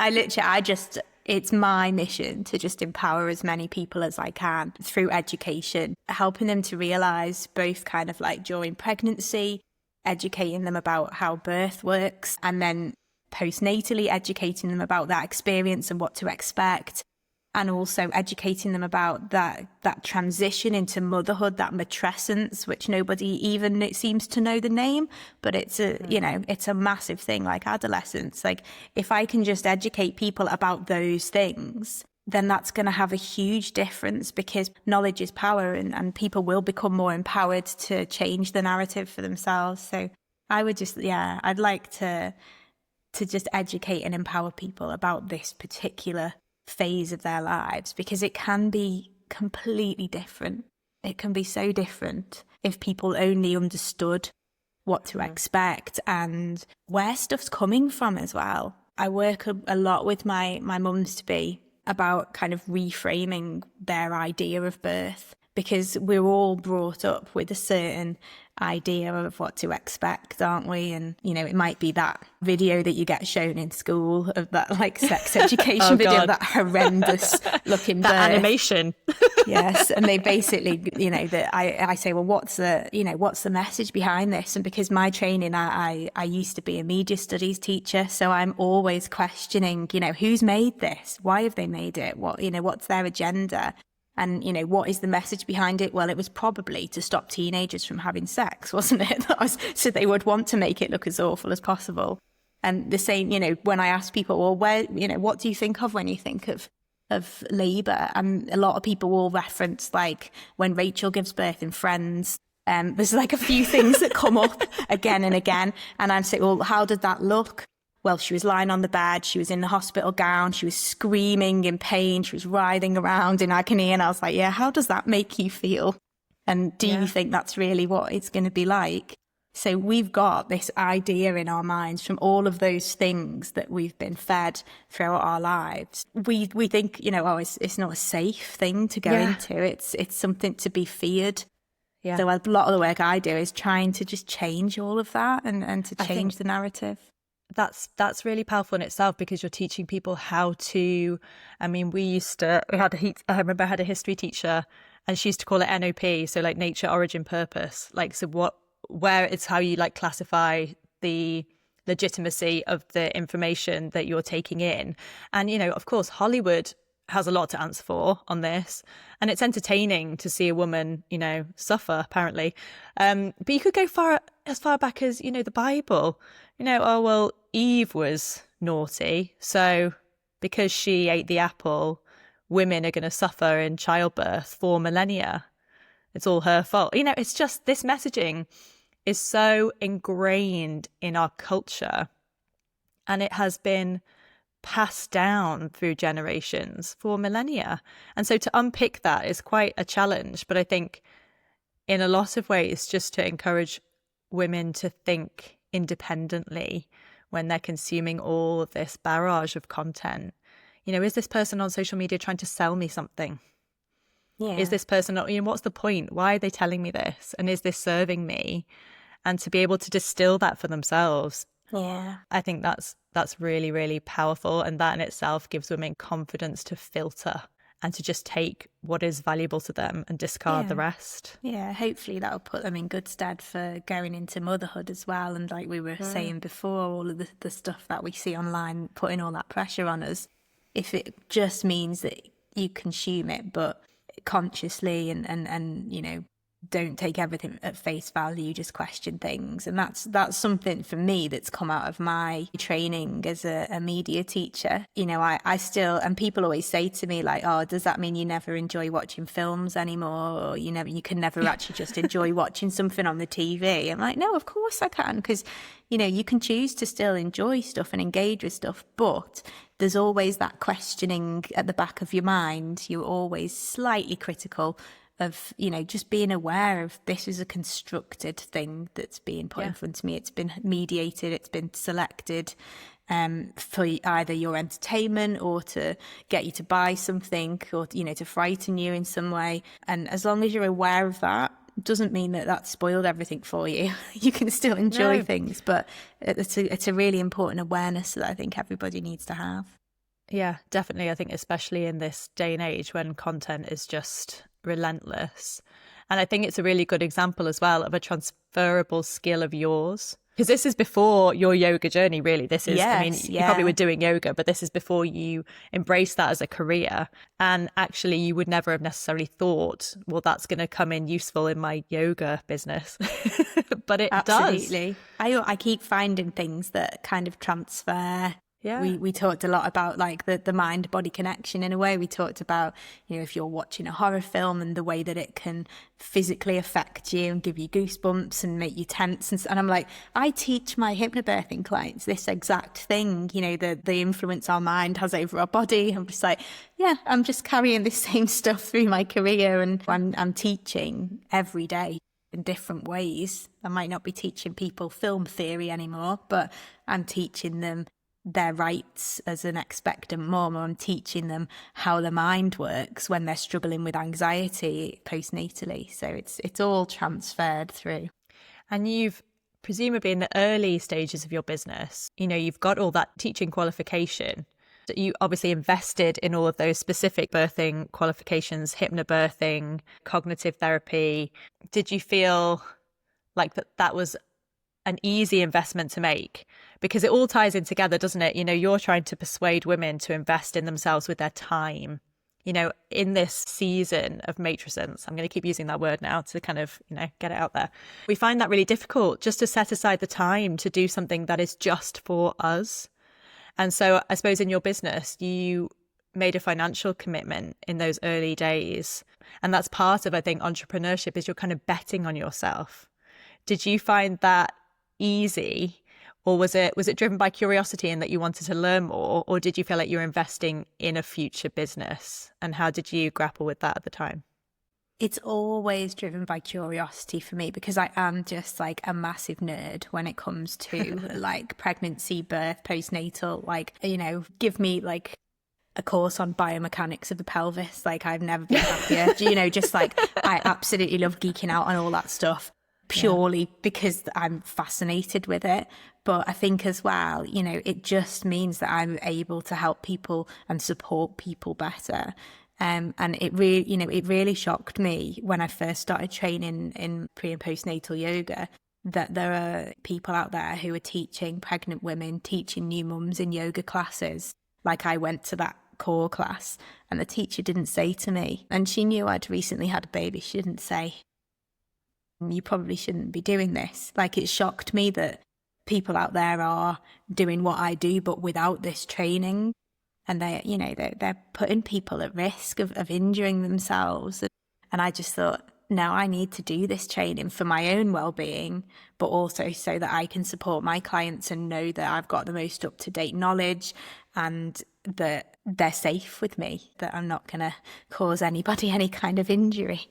it's my mission to just empower as many people as I can through education, helping them to realize, both kind of like during pregnancy, educating them about how birth works, and then postnatally educating them about that experience and what to expect. And also educating them about that transition into motherhood, that matrescence, which nobody even seems to know the name, but it's it's a massive thing, like adolescence. Like, if I can just educate people about those things, then that's going to have a huge difference, because knowledge is power, and people will become more empowered to change the narrative for themselves. So I would just, I'd like to just educate and empower people about this particular phase of their lives, because it can be completely different. It can be so different if people only understood what to expect and where stuff's coming from as well. I work a lot with my mums-to-be about kind of reframing their idea of birth, because we're all brought up with a certain idea of what to expect, aren't we? And it might be that video that you get shown in school of that like sex education video, God. that horrendous looking birth. That animation. Yes, and they basically, that I say, well, what's the message behind this? And because my training, I used to be a media studies teacher, so I'm always questioning, who's made this? Why have they made it? What's their agenda? And, what is the message behind it? Well, it was probably to stop teenagers from having sex, wasn't it? So they would want to make it look as awful as possible. And the same, when I ask people, well, what do you think of when you think of labour? And a lot of people will reference, like, when Rachel gives birth in Friends. There's like a few things that come up again and again. And I'd say, well, how did that look? Well, she was lying on the bed, she was in the hospital gown, she was screaming in pain, she was writhing around in agony. And I was like, how does that make you feel? And do you think that's really what it's going to be like? So we've got this idea in our minds from all of those things that we've been fed throughout our lives. We think, it's not a safe thing to go into. It's something to be feared. Yeah. So a lot of the work I do is trying to just change all of that and to change the narrative. That's really powerful in itself, because you're teaching people how to, I remember I had a history teacher, and she used to call it NOP, so like nature, origin, purpose. Like, so where it's how you like classify the legitimacy of the information that you're taking in. And, of course, Hollywood has a lot to answer for on this, and it's entertaining to see a woman, suffer, apparently. But you could go as far back as, the Bible. Eve was naughty, so because she ate the apple, women are going to suffer in childbirth for millennia. It's all her fault. It's just, this messaging is so ingrained in our culture, and it has been passed down through generations for millennia. And so to unpick that is quite a challenge. But I think in a lot of ways just to encourage women to think independently when they're consuming all of this barrage of content. You know, is this person on social media trying to sell me something? Yeah. Is this person, what's the point? Why are they telling me this? And is this serving me? And to be able to distill that for themselves. Yeah. I think that's really, really powerful. And that in itself gives women confidence to filter and to just take what is valuable to them and discard the rest. Yeah, hopefully that'll put them in good stead for going into motherhood as well. And like we were saying before, all of the stuff that we see online, putting all that pressure on us, if it just means that you consume it, but consciously and you know, don't take everything at face value, just question things. And that's something for me that's come out of my training as a media teacher. You know, I still, and people always say to me like, oh, does that mean you never enjoy watching films anymore? Or you can never actually just enjoy watching something on the TV? I'm like, no, of course I can, because, you know, you can choose to still enjoy stuff and engage with stuff, but there's always that questioning at the back of your mind. You're always slightly critical of, you know, just being aware of this is a constructed thing that's being put in front of me. It's been mediated, it's been selected for either your entertainment or to get you to buy something or, you know, to frighten you in some way. And as long as you're aware of that, doesn't mean that that's spoiled everything for you. You can still enjoy things, but it's a really important awareness that I think everybody needs to have. Yeah, definitely. I think especially in this day and age when content is just relentless. And I think it's a really good example as well of a transferable skill of yours. Because this is before your yoga journey, really. This is, I mean, you probably were doing yoga, but this is before you embraced that as a career. And actually, you would never have necessarily thought, well, that's going to come in useful in my yoga business. But it does. Absolutely. I keep finding things that kind of transfer. Yeah. We talked a lot about like the mind-body connection in a way. We talked about, you know, if you're watching a horror film and the way that it can physically affect you and give you goosebumps and make you tense. And I'm like, I teach my hypnobirthing clients this exact thing, you know, the influence our mind has over our body. I'm just like, yeah, I'm just carrying this same stuff through my career, and I'm teaching every day in different ways. I might not be teaching people film theory anymore, but I'm teaching them their rights as an expectant mum, or I'm teaching them how the mind works when they're struggling with anxiety postnatally. So it's all transferred through. And you've presumably in the early stages of your business, you know, you've got all that teaching qualification. You obviously invested in all of those specific birthing qualifications, hypnobirthing, cognitive therapy. Did you feel like that was an easy investment to make? Because it all ties in together, doesn't it? You know, you're trying to persuade women to invest in themselves with their time. You know, in this season of matrescence, I'm going to keep using that word now to kind of, you know, get it out there. We find that really difficult just to set aside the time to do something that is just for us. And so I suppose in your business, you made a financial commitment in those early days. And that's part of, I think, entrepreneurship, is you're kind of betting on yourself. Did you find that easy, or was it driven by curiosity and that you wanted to learn more, or did you feel like you were investing in a future business? And how did you grapple with that at the time? It's always driven by curiosity for me, because I am just like a massive nerd when it comes to like pregnancy, birth, postnatal. Like, you know, give me like a course on biomechanics of the pelvis. Like, I've never been happier. You know, just like I absolutely love geeking out on all that stuff, purely because I'm fascinated with it. But I think as well, you know, it just means that I'm able to help people and support people better. And it really shocked me when I first started training in pre and postnatal yoga that there are people out there who are teaching pregnant women, teaching new mums in yoga classes. Like, I went to that core class and the teacher didn't say to me, and she knew I'd recently had a baby, she didn't say, you probably shouldn't be doing this. Like, it shocked me that people out there are doing what I do, but without this training. And they're putting people at risk of injuring themselves. And I just thought, no, I need to do this training for my own well-being, but also so that I can support my clients and know that I've got the most up-to-date knowledge and that they're safe with me, that I'm not going to cause anybody any kind of injury.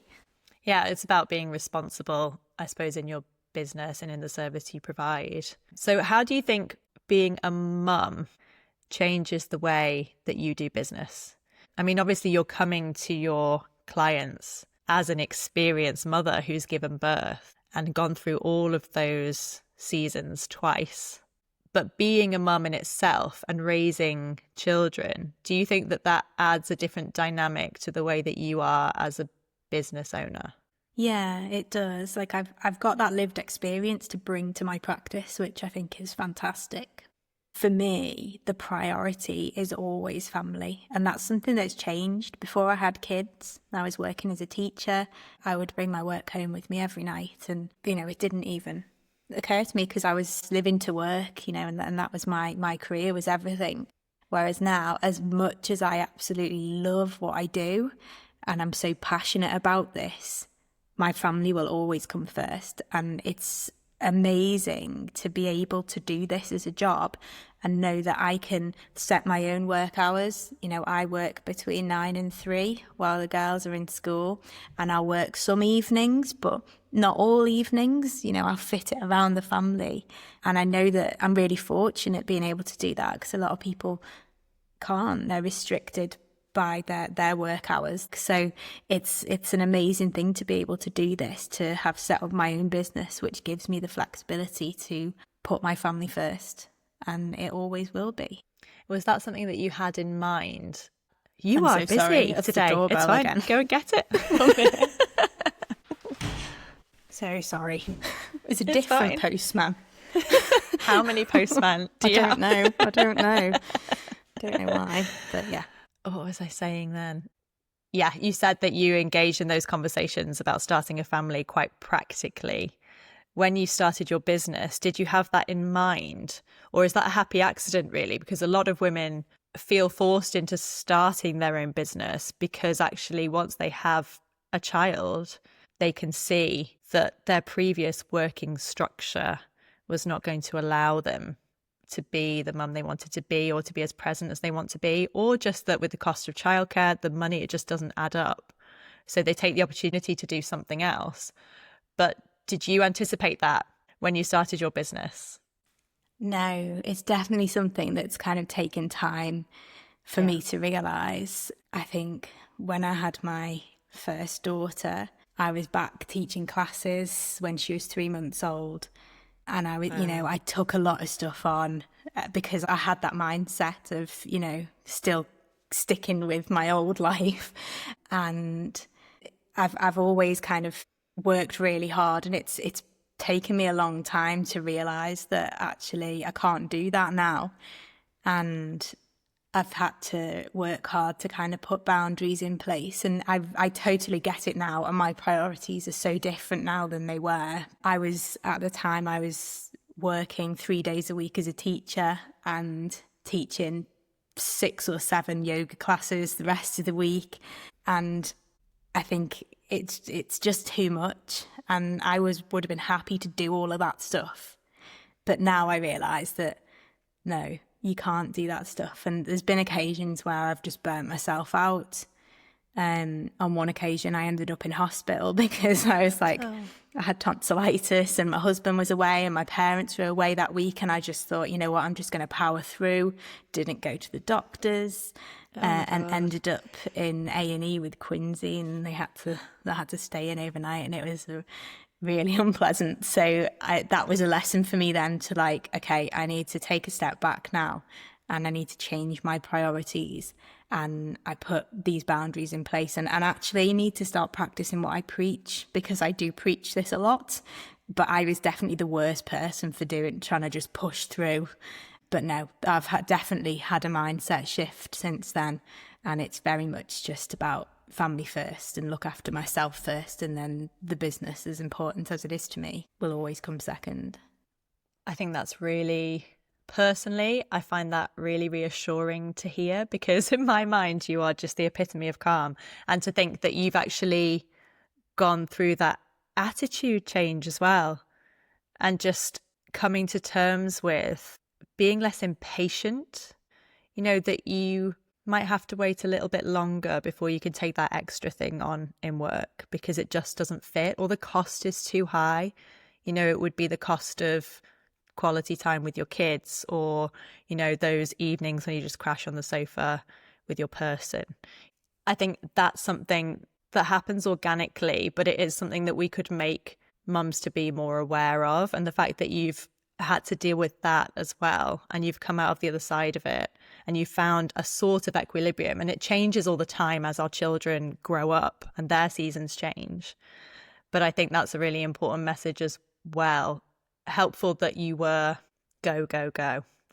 Yeah, it's about being responsible, I suppose, in your business and in the service you provide. So how do you think being a mum changes the way that you do business? I mean, obviously you're coming to your clients as an experienced mother who's given birth and gone through all of those seasons twice. But being a mum in itself and raising children, do you think that that adds a different dynamic to the way that you are as a business owner? Yeah, it does. Like I've got that lived experience to bring to my practice, which I think is fantastic. For me, the priority is always family. And that's something that's changed. Before I had kids, I was working as a teacher. I would bring my work home with me every night. And, it didn't even occur to me because I was living to work, and that was my career was everything. Whereas now, as much as I absolutely love what I do, and I'm so passionate about this, my family will always come first. And it's amazing to be able to do this as a job and know that I can set my own work hours. I work between 9 and 3 while the girls are in school, and I'll work some evenings, but not all evenings. I'll fit it around the family. And I know that I'm really fortunate being able to do that, because a lot of people can't. They're restricted by their work hours. So it's an amazing thing to be able to do this, to have set up my own business, which gives me the flexibility to put my family first, and it always will be. Was that something that you had in mind? You I'm are so sorry. busy That's the today. doorbell It's fine. again. Go and get it. So sorry. It's a It's different fine. postman. How many postmen do you have? I don't know. Don't know why, but yeah. What was I saying then? Yeah, you said that you engaged in those conversations about starting a family quite practically. When you started your business, did you have that in mind? Or is that a happy accident, really? Because a lot of women feel forced into starting their own business because actually once they have a child, they can see that their previous working structure was not going to allow them to be the mum they wanted to be, or to be as present as they want to be, or just that with the cost of childcare, the money, it just doesn't add up. So they take the opportunity to do something else. But did you anticipate that when you started your business? No, it's definitely something that's kind of taken time for me to realise. I think when I had my first daughter, I was back teaching classes when she was 3 months old. And I was, I took a lot of stuff on because I had that mindset of, still sticking with my old life. And I've always kind of worked really hard, and it's taken me a long time to realise that actually I can't do that now. And I've had to work hard to kind of put boundaries in place, and I totally get it now, and my priorities are so different now than they were. At the time I was working 3 days a week as a teacher and teaching 6 or 7 yoga classes the rest of the week, and I think it's just too much, and I would have been happy to do all of that stuff, but now I realise that no, you can't do that stuff. And there's been occasions where I've just burnt myself out. On one occasion, I ended up in hospital because I was like, I had tonsillitis, and my husband was away and my parents were away that week. And I just thought, you know what, I'm just going to power through. Didn't go to the doctors and ended up in A&E with Quincy, and they had to stay in overnight, and it was really unpleasant. So that was a lesson for me then to okay, I need to take a step back now, and I need to change my priorities. And I put these boundaries in place, and actually need to start practicing what I preach, because I do preach this a lot, but I was definitely the worst person for trying to just push through. But no, I've definitely had a mindset shift since then, and it's very much just about family first and look after myself first, and then the business, as important as it is to me, will always come second. I think that's really, personally, I find that really reassuring to hear, because in my mind you are just the epitome of calm, and to think that you've actually gone through that attitude change as well, and just coming to terms with being less impatient, that you might have to wait a little bit longer before you can take that extra thing on in work because it just doesn't fit or the cost is too high. You know, it would be the cost of quality time with your kids or, you know, those evenings when you just crash on the sofa with your person. I think that's something that happens organically, but it is something that we could make mums to be more aware of. And the fact that you've had to deal with that as well, and you've come out of the other side of it, and you found a sort of equilibrium, and it changes all the time as our children grow up and their seasons change. But I think that's a really important message as well. Helpful that you were go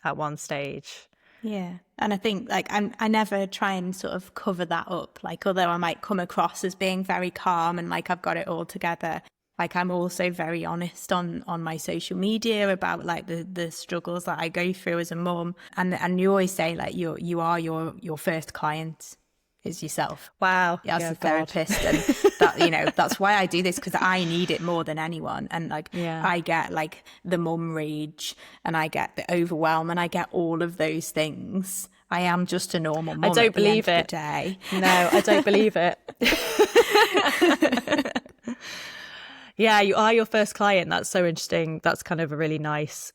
at one stage. Yeah. And I think like I never try and sort of cover that up. Like, although I might come across as being very calm and like I've got it all together, like I'm also very honest on my social media about like the struggles that I go through as a mum. And you always say like you are your first client is yourself. Wow. As a therapist. And that, you know, that's why I do this, because I need it more than anyone. And like I get like the mum rage and I get the overwhelm and I get all of those things. I am just a normal mum. I don't believe it. No, I don't believe it. Yeah, you are your first client. That's so interesting. That's kind of a really nice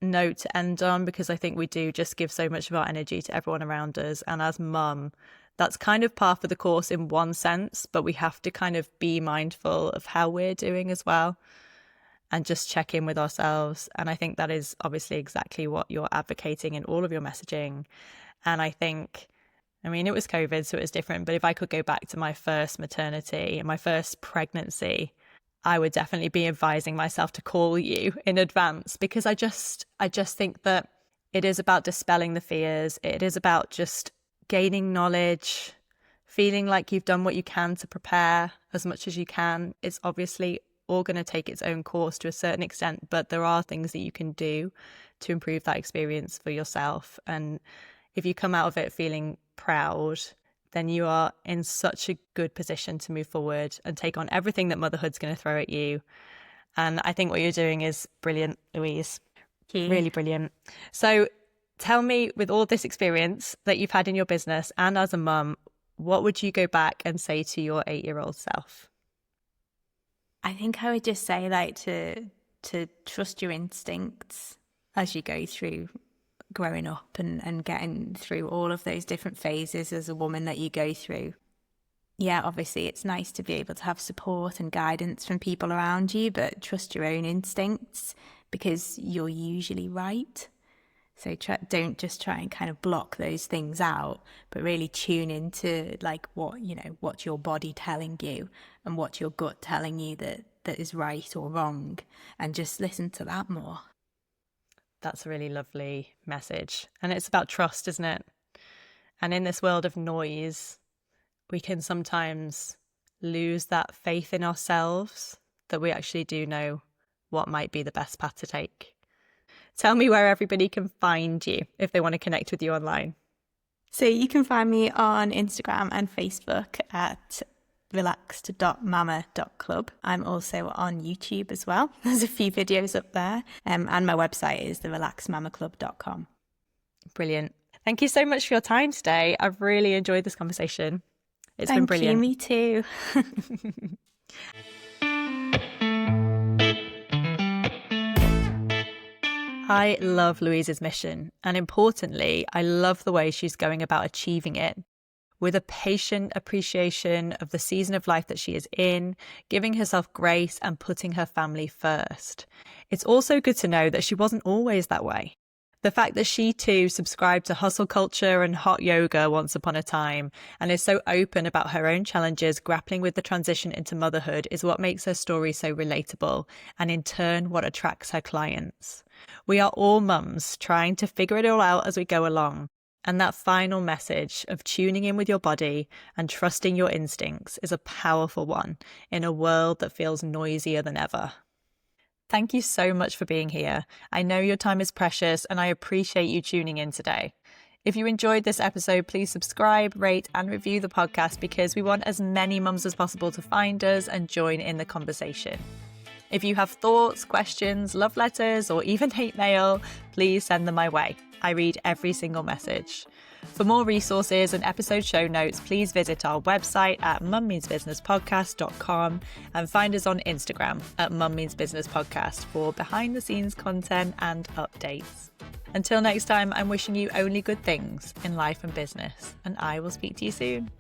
note to end on, because I think we do just give so much of our energy to everyone around us. And as mum, that's kind of par for the course in one sense, but we have to kind of be mindful of how we're doing as well and just check in with ourselves. And I think that is obviously exactly what you're advocating in all of your messaging. And I think, I mean, it was COVID, so it was different. But if I could go back to my first maternity and my first pregnancy, I would definitely be advising myself to call you in advance, because I just think that it is about dispelling the fears. It is about just gaining knowledge, feeling like you've done what you can to prepare as much as you can. It's obviously all going to take its own course to a certain extent, but there are things that you can do to improve that experience for yourself. And if you come out of it feeling proud, then you are in such a good position to move forward and take on everything that motherhood's going to throw at you. And I think what you're doing is brilliant, Louise. Really brilliant. So tell me, with all this experience that you've had in your business and as a mum, what would you go back and say to your 8-year-old self? I think I would just say like to trust your instincts as you go through growing up and getting through all of those different phases as a woman that you go through. Yeah, obviously it's nice to be able to have support and guidance from people around you, but trust your own instincts, because you're usually right. So don't just try and kind of block those things out, but really tune into like what's your body telling you and what's your gut telling you that is right or wrong, and just listen to that more. That's a really lovely message. And it's about trust, isn't it? And in this world of noise, we can sometimes lose that faith in ourselves that we actually do know what might be the best path to take. Tell me where everybody can find you if they want to connect with you online. So you can find me on Instagram and Facebook at relaxed.mama.club. I'm also on YouTube as well. There's a few videos up there. And my website is therelaxedmamaclub.com. Brilliant. Thank you so much for your time today. I've really enjoyed this conversation. It's been brilliant. Thank you, me too. I love Louise's mission, and importantly, I love the way she's going about achieving it, with a patient appreciation of the season of life that she is in, giving herself grace and putting her family first. It's also good to know that she wasn't always that way. The fact that she too subscribed to hustle culture and hot yoga once upon a time and is so open about her own challenges grappling with the transition into motherhood is what makes her story so relatable, and in turn what attracts her clients. We are all mums trying to figure it all out as we go along, and that final message of tuning in with your body and trusting your instincts is a powerful one in a world that feels noisier than ever. Thank you so much for being here. I know your time is precious and I appreciate you tuning in today. If you enjoyed this episode, please subscribe, rate and review the podcast, because we want as many mums as possible to find us and join in the conversation. If you have thoughts, questions, love letters or even hate mail, please send them my way. I read every single message. For more resources and episode show notes, please visit our website at mummeansbusinesspodcast.com and find us on Instagram at mummeansbusinesspodcast for behind the scenes content and updates. Until next time, I'm wishing you only good things in life and business, and I will speak to you soon.